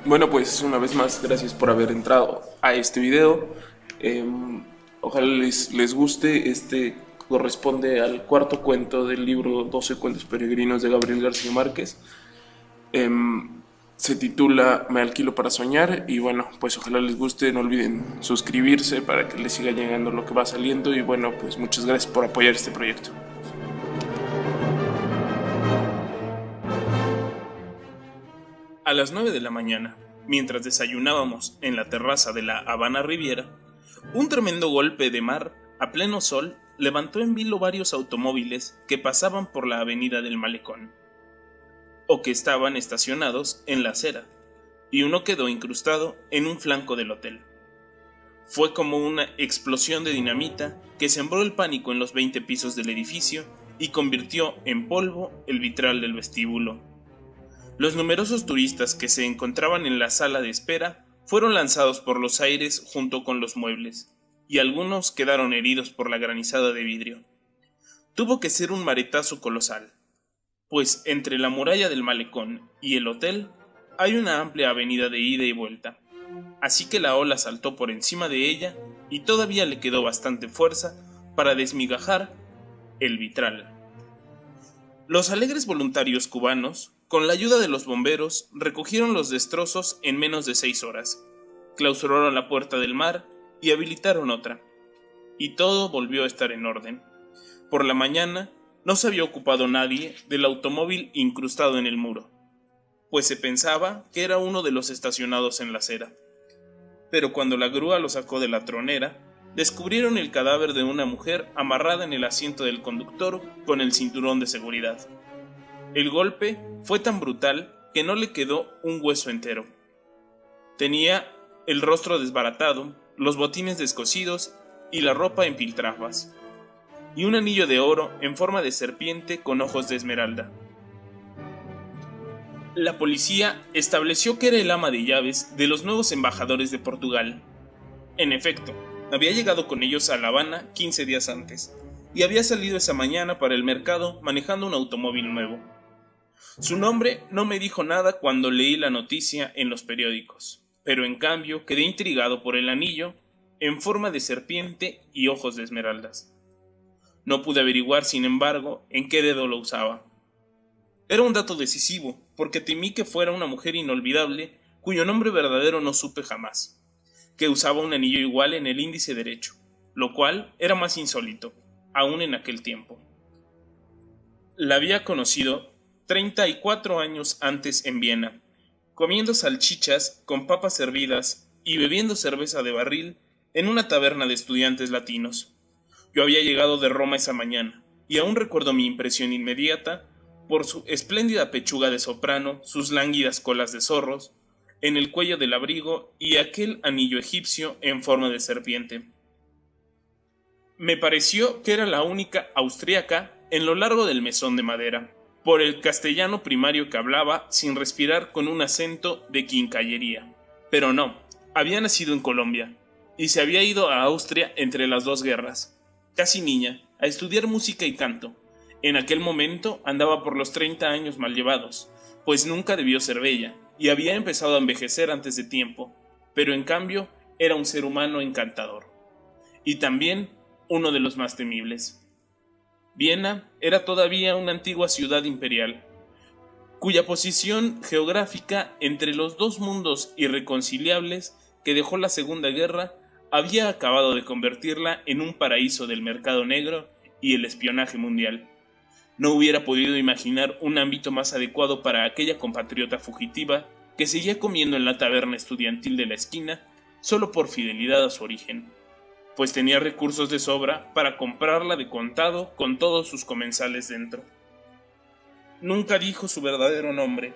Bueno, pues una vez más, gracias por haber entrado a este video. Ojalá les guste. Este corresponde al cuarto cuento del libro 12 cuentos peregrinos de Gabriel García Márquez. Se titula Me alquilo para soñar y bueno, pues ojalá les guste. No olviden suscribirse para que les siga llegando lo que va saliendo y bueno, pues muchas gracias por apoyar este proyecto. A las 9 de la mañana, mientras desayunábamos en la terraza de la Habana Riviera, un tremendo golpe de mar a pleno sol levantó en vilo varios automóviles que pasaban por la avenida del Malecón, o que estaban estacionados en la acera, y uno quedó incrustado en un flanco del hotel. Fue como una explosión de dinamita que sembró el pánico en los 20 pisos del edificio y convirtió en polvo el vitral del vestíbulo. Los numerosos turistas que se encontraban en la sala de espera fueron lanzados por los aires junto con los muebles, y algunos quedaron heridos por la granizada de vidrio. Tuvo que ser un maretazo colosal, pues entre la muralla del malecón y el hotel hay una amplia avenida de ida y vuelta, así que la ola saltó por encima de ella y todavía le quedó bastante fuerza para desmigajar el vitral. Los alegres voluntarios cubanos, con la ayuda de los bomberos, recogieron los destrozos en menos de 6 horas, clausuraron la puerta del mar y habilitaron otra, y todo volvió a estar en orden. Por la mañana no se había ocupado nadie del automóvil incrustado en el muro, pues se pensaba que era uno de los estacionados en la acera. Pero cuando la grúa lo sacó de la tronera, descubrieron el cadáver de una mujer amarrada en el asiento del conductor con el cinturón de seguridad. El golpe fue tan brutal que no le quedó un hueso entero. Tenía el rostro desbaratado, los botines descosidos y la ropa en piltrafas, y un anillo de oro en forma de serpiente con ojos de esmeralda. La policía estableció que era el ama de llaves de los nuevos embajadores de Portugal. En efecto, había llegado con ellos a La Habana 15 días antes, y había salido esa mañana para el mercado manejando un automóvil nuevo. Su nombre no me dijo nada cuando leí la noticia en los periódicos, pero en cambio quedé intrigado por el anillo en forma de serpiente y ojos de esmeraldas. No pude averiguar, sin embargo, en qué dedo lo usaba. Era un dato decisivo, porque temí que fuera una mujer inolvidable cuyo nombre verdadero no supe jamás, que usaba un anillo igual en el índice derecho, lo cual era más insólito, aún en aquel tiempo. La había conocido 34 años antes en Viena, comiendo salchichas con papas hervidas y bebiendo cerveza de barril en una taberna de estudiantes latinos. Yo había llegado de Roma esa mañana, y aún recuerdo mi impresión inmediata por su espléndida pechuga de soprano, sus lánguidas colas de zorros, en el cuello del abrigo y aquel anillo egipcio en forma de serpiente. Me pareció que era la única austríaca en lo largo del mesón de madera, por el castellano primario que hablaba sin respirar con un acento de quincallería. Pero no, había nacido en Colombia, y se había ido a Austria entre las dos guerras, casi niña, a estudiar música y canto. En aquel momento andaba por los 30 años mal llevados, pues nunca debió ser bella, y había empezado a envejecer antes de tiempo, pero en cambio era un ser humano encantador, y también uno de los más temibles. Viena era todavía una antigua ciudad imperial, cuya posición geográfica entre los dos mundos irreconciliables que dejó la Segunda Guerra había acabado de convertirla en un paraíso del mercado negro y el espionaje mundial. No hubiera podido imaginar un ámbito más adecuado para aquella compatriota fugitiva que seguía comiendo en la taberna estudiantil de la esquina solo por fidelidad a su origen, pues tenía recursos de sobra para comprarla de contado con todos sus comensales dentro. Nunca dijo su verdadero nombre,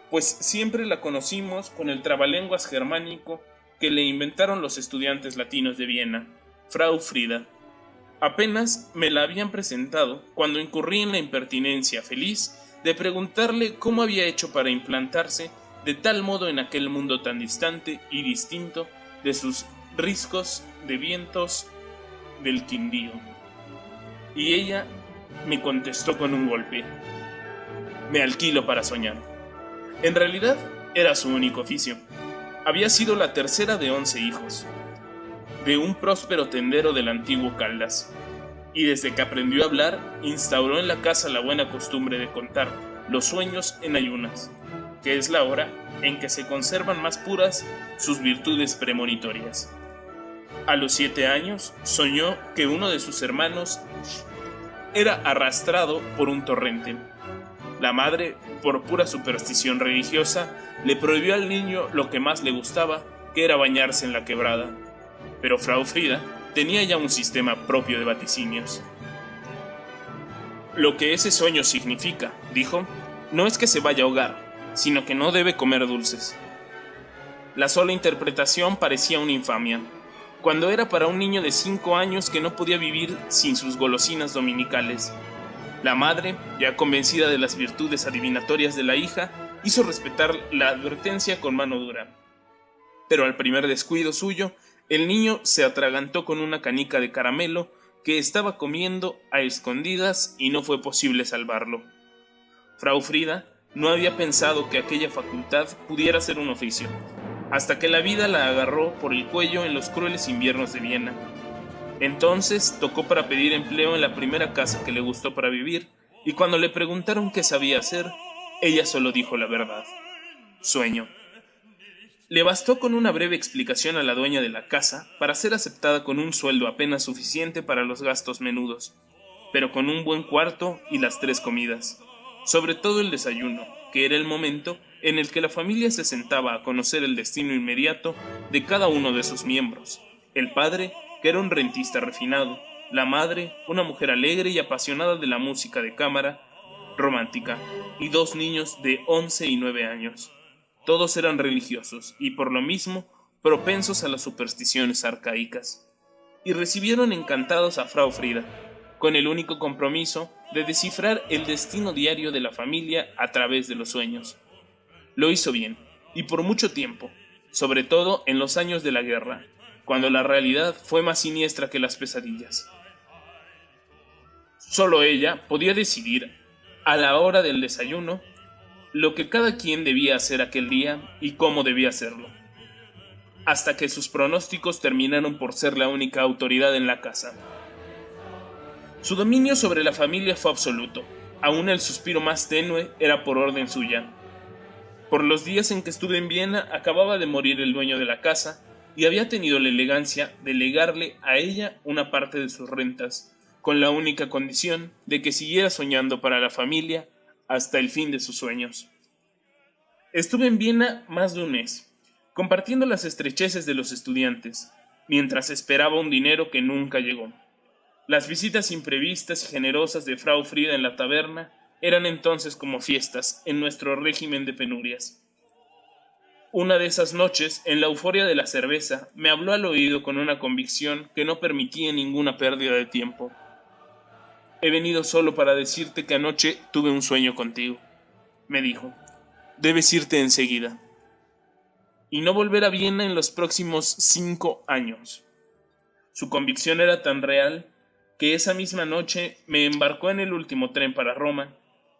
pues siempre la conocimos con el trabalenguas germánico que le inventaron los estudiantes latinos de Viena, Frau Frida. Apenas me la habían presentado cuando incurrí en la impertinencia feliz de preguntarle cómo había hecho para implantarse de tal modo en aquel mundo tan distante y distinto de sus riscos de vientos del Quindío. Y ella me contestó con un golpe: me alquilo para soñar. En realidad, Era su único oficio. Había sido la tercera de 11 hijos, de un próspero tendero del antiguo Caldas, y desde que aprendió a hablar, instauró en la casa la buena costumbre de contar los sueños en ayunas, que es la hora en que se conservan más puras sus virtudes premonitorias. A los 7 años, soñó que uno de sus hermanos era arrastrado por un torrente. La madre, por pura superstición religiosa, le prohibió al niño lo que más le gustaba, que era bañarse en la quebrada. Pero Frau Frida tenía ya un sistema propio de vaticinios. Lo que ese sueño significa, dijo, no es que se vaya a ahogar, sino que no debe comer dulces. La sola interpretación parecía una infamia, cuando era para un niño de 5 años que no podía vivir sin sus golosinas dominicales. La madre, ya convencida de las virtudes adivinatorias de la hija, hizo respetar la advertencia con mano dura. Pero al primer descuido suyo, el niño se atragantó con una canica de caramelo que estaba comiendo a escondidas y no fue posible salvarlo. Frau Frida no había pensado que aquella facultad pudiera ser un oficio, hasta que la vida la agarró por el cuello en los crueles inviernos de Viena. Entonces tocó para pedir empleo en la primera casa que le gustó para vivir, y cuando le preguntaron qué sabía hacer, ella solo dijo la verdad: sueño. Le bastó con una breve explicación a la dueña de la casa para ser aceptada con un sueldo apenas suficiente para los gastos menudos, pero con un buen cuarto y las 3 comidas, sobre todo el desayuno, que era el momento en el que la familia se sentaba a conocer el destino inmediato de cada uno de sus miembros. El padre, que era un rentista refinado; la madre, una mujer alegre y apasionada de la música de cámara romántica, y 2 niños de 11 y 9 años. Todos eran religiosos y por lo mismo propensos a las supersticiones arcaicas, y recibieron encantados a Frau Frida, con el único compromiso de descifrar el destino diario de la familia a través de los sueños. Lo hizo bien, y por mucho tiempo, sobre todo en los años de la guerra, cuando la realidad fue más siniestra que las pesadillas. Solo ella podía decidir, a la hora del desayuno, lo que cada quien debía hacer aquel día y cómo debía hacerlo, hasta que sus pronósticos terminaron por ser la única autoridad en la casa. Su dominio sobre la familia fue absoluto, aún el suspiro más tenue era por orden suya. Por los días en que estuve en Viena acababa de morir el dueño de la casa y había tenido la elegancia de legarle a ella una parte de sus rentas, con la única condición de que siguiera soñando para la familia hasta el fin de sus sueños. Estuve en Viena más de un mes, compartiendo las estrecheces de los estudiantes, mientras esperaba un dinero que nunca llegó. Las visitas imprevistas y generosas de Frau Frida en la taberna eran entonces como fiestas en nuestro régimen de penurias. Una de esas noches, en la euforia de la cerveza, me habló al oído con una convicción que no permitía ninguna pérdida de tiempo. «He venido solo para decirte que anoche tuve un sueño contigo», me dijo. «Debes irte enseguida y no volver a Viena en los próximos 5 años». Su convicción era tan real que esa misma noche me embarcó en el último tren para Roma.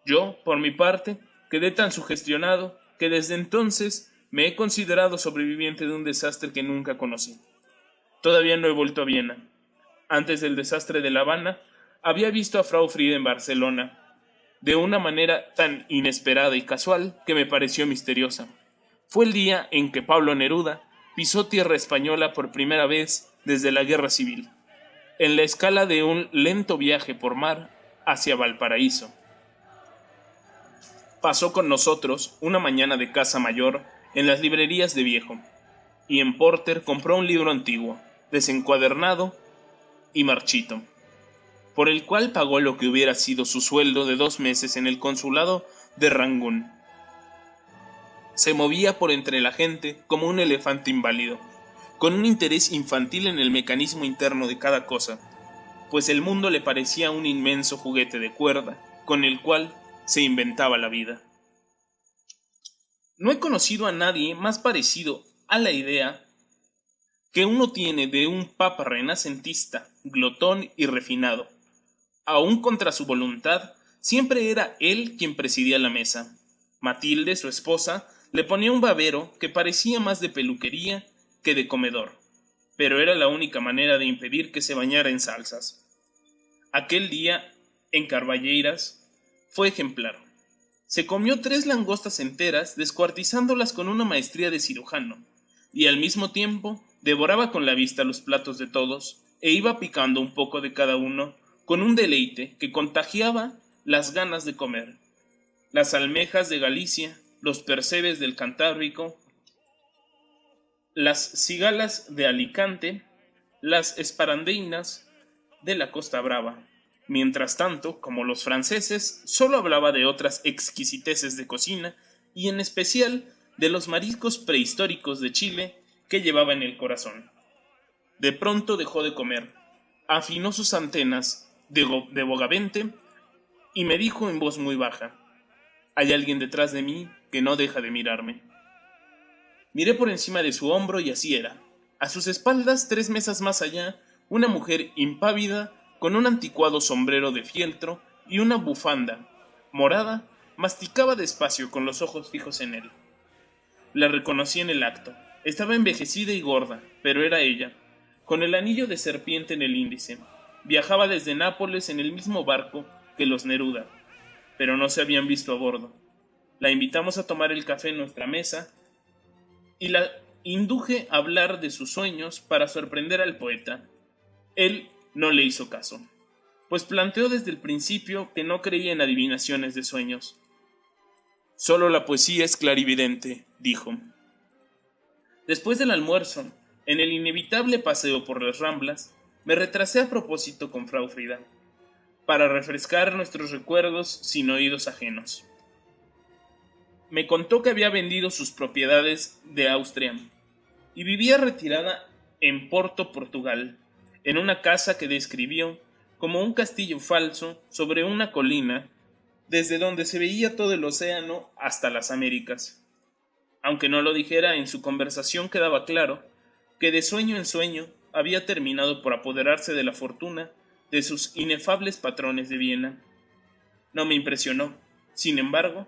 Yo, por mi parte, quedé tan sugestionado que desde entonces me he considerado sobreviviente de un desastre que nunca conocí. Todavía no he vuelto a Viena. Antes del desastre de La Habana, había visto a Frau Frida en Barcelona, de una manera tan inesperada y casual que me pareció misteriosa. Fue el día en que Pablo Neruda pisó tierra española por primera vez desde la Guerra Civil, en la escala de un lento viaje por mar hacia Valparaíso. Pasó con nosotros una mañana de casa mayor en las librerías de Viejo, y en Porter compró un libro antiguo, desencuadernado y marchito, por el cual pagó lo que hubiera sido su sueldo de 2 meses en el consulado de Rangún. Se movía por entre la gente como un elefante inválido, con un interés infantil en el mecanismo interno de cada cosa, pues el mundo le parecía un inmenso juguete de cuerda, con el cual se inventaba la vida. No he conocido a nadie más parecido a la idea que uno tiene de un papa renacentista, glotón y refinado. Aún contra su voluntad, siempre era él quien presidía la mesa. Matilde, su esposa, Le ponía un babero que parecía más de peluquería que de comedor, pero era la única manera de impedir que se bañara en salsas. Aquel día, en Carballeiras, fue ejemplar. Se comió 3 langostas enteras, descuartizándolas con una maestría de cirujano, y al mismo tiempo devoraba con la vista los platos de todos, e iba picando un poco de cada uno, con un deleite que contagiaba las ganas de comer. Las almejas de Galicia, los percebes del Cantábrico, las cigalas de Alicante, las esparandeinas de la Costa Brava. Mientras tanto, como los franceses, solo hablaba de otras exquisiteces de cocina y en especial de los mariscos prehistóricos de Chile que llevaba en el corazón. De pronto dejó de comer, afinó sus antenas de bogavente y me dijo en voz muy baja: «Hay alguien detrás de mí que no deja de mirarme». Miré por encima de su hombro y así era. A sus espaldas, 3 mesas más allá, una mujer impávida, con un anticuado sombrero de fieltro y una bufanda morada, masticaba despacio con los ojos fijos en él. La reconocí en el acto. Estaba envejecida y gorda, pero era ella, con el anillo de serpiente en el índice. Viajaba desde Nápoles en el mismo barco que los Neruda, pero no se habían visto a bordo. La invitamos a tomar el café en nuestra mesa y la induje a hablar de sus sueños para sorprender al poeta. Él no le hizo caso, pues planteó desde el principio que no creía en adivinaciones de sueños. «Solo la poesía es clarividente», dijo. Después del almuerzo, en el inevitable paseo por las Ramblas, me retrasé a propósito con Frau Frida, para refrescar nuestros recuerdos sin oídos ajenos. Me contó que había vendido sus propiedades de Austria y vivía retirada en Porto, Portugal, en una casa que describió como un castillo falso sobre una colina, desde donde se veía todo el océano hasta las Américas. Aunque no lo dijera, en su conversación quedaba claro que de sueño en sueño había terminado por apoderarse de la fortuna de sus inefables patrones de Viena. No me impresionó, sin embargo,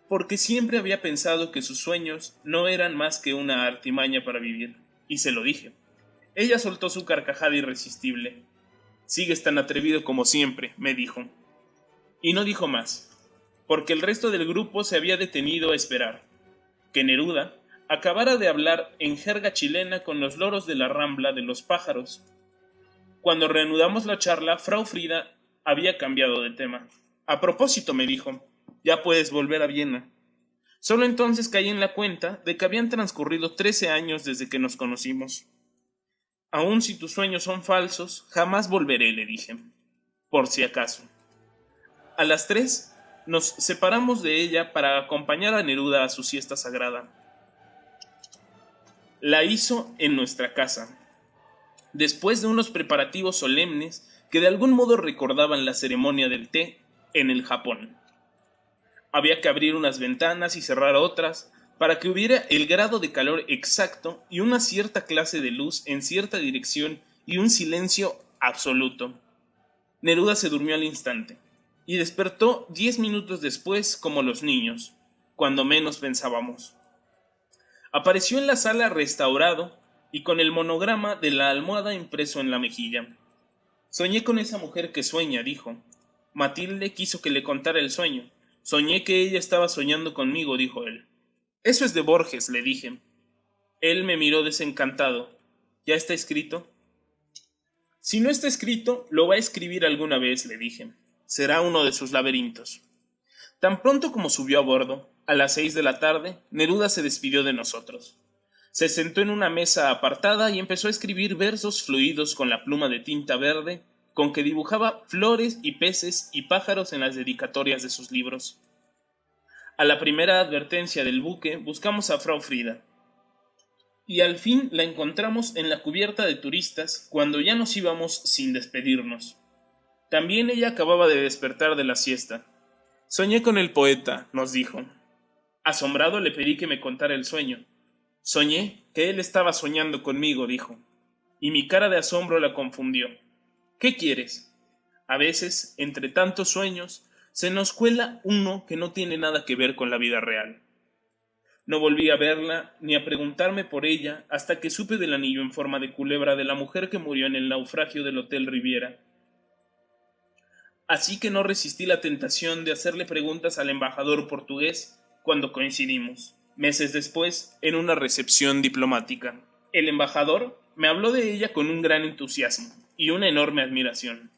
porque siempre había pensado que sus sueños no eran más que una artimaña para vivir, y se lo dije. Ella soltó su carcajada irresistible. «Sigues tan atrevido como siempre», me dijo. Y no dijo más, porque el resto del grupo se había detenido a esperar que Neruda acabara de hablar en jerga chilena con los loros de la Rambla de los Pájaros. Cuando reanudamos la charla, Frau Frida había cambiado de tema. «A propósito», me dijo, «ya puedes volver a Viena». Solo entonces caí en la cuenta de que habían transcurrido 13 años desde que nos conocimos. «Aun si tus sueños son falsos, jamás volveré», le dije, por si acaso. A las 3 nos separamos de ella para acompañar a Neruda a su siesta sagrada. La hizo en nuestra casa, después de unos preparativos solemnes que de algún modo recordaban la ceremonia del té en el Japón. Había que abrir unas ventanas y cerrar otras para que hubiera el grado de calor exacto y una cierta clase de luz en cierta dirección y un silencio absoluto. Neruda se durmió al instante y despertó 10 minutos después como los niños, cuando menos pensábamos. Apareció en la sala restaurado y con el monograma de la almohada impreso en la mejilla. «Soñé con esa mujer que sueña», dijo. Matilde quiso que le contara el sueño. «Soñé que ella estaba soñando conmigo», dijo él. «Eso es de Borges», le dije. Él me miró desencantado. «¿Ya está escrito?» «Si no está escrito, lo va a escribir alguna vez», le dije. «Será uno de sus laberintos». Tan pronto como subió a bordo, a las 6 de la tarde, Neruda se despidió de nosotros. Se sentó en una mesa apartada y empezó a escribir versos fluidos con la pluma de tinta verde, con que dibujaba flores y peces y pájaros en las dedicatorias de sus libros. A la primera advertencia del buque buscamos a Frau Frida, y al fin la encontramos en la cubierta de turistas cuando ya nos íbamos sin despedirnos. También ella acababa de despertar de la siesta. «Soñé con el poeta», nos dijo. Asombrado le pedí que me contara el sueño. «Soñé que él estaba soñando conmigo», dijo, y mi cara de asombro la confundió. «¿Qué quieres? A veces, entre tantos sueños, se nos cuela uno que no tiene nada que ver con la vida real». No volví a verla ni a preguntarme por ella hasta que supe del anillo en forma de culebra de la mujer que murió en el naufragio del Hotel Riviera. Así que no resistí la tentación de hacerle preguntas al embajador portugués cuando coincidimos, meses después, en una recepción diplomática. El embajador me habló de ella con un gran entusiasmo y una enorme admiración.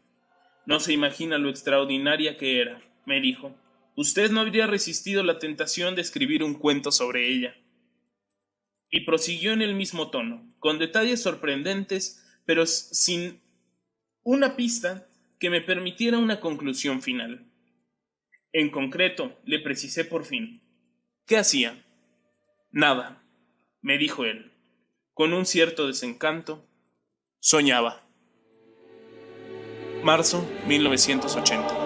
No se imagina lo extraordinaria que era, me dijo. Usted no habría resistido la tentación de escribir un cuento sobre ella. Y prosiguió en el mismo tono, con detalles sorprendentes, pero sin una pista que me permitiera una conclusión final. En concreto, le precisé por fin. ¿Qué hacía? Nada, me dijo él, con un cierto desencanto. Soñaba. Marzo 1980.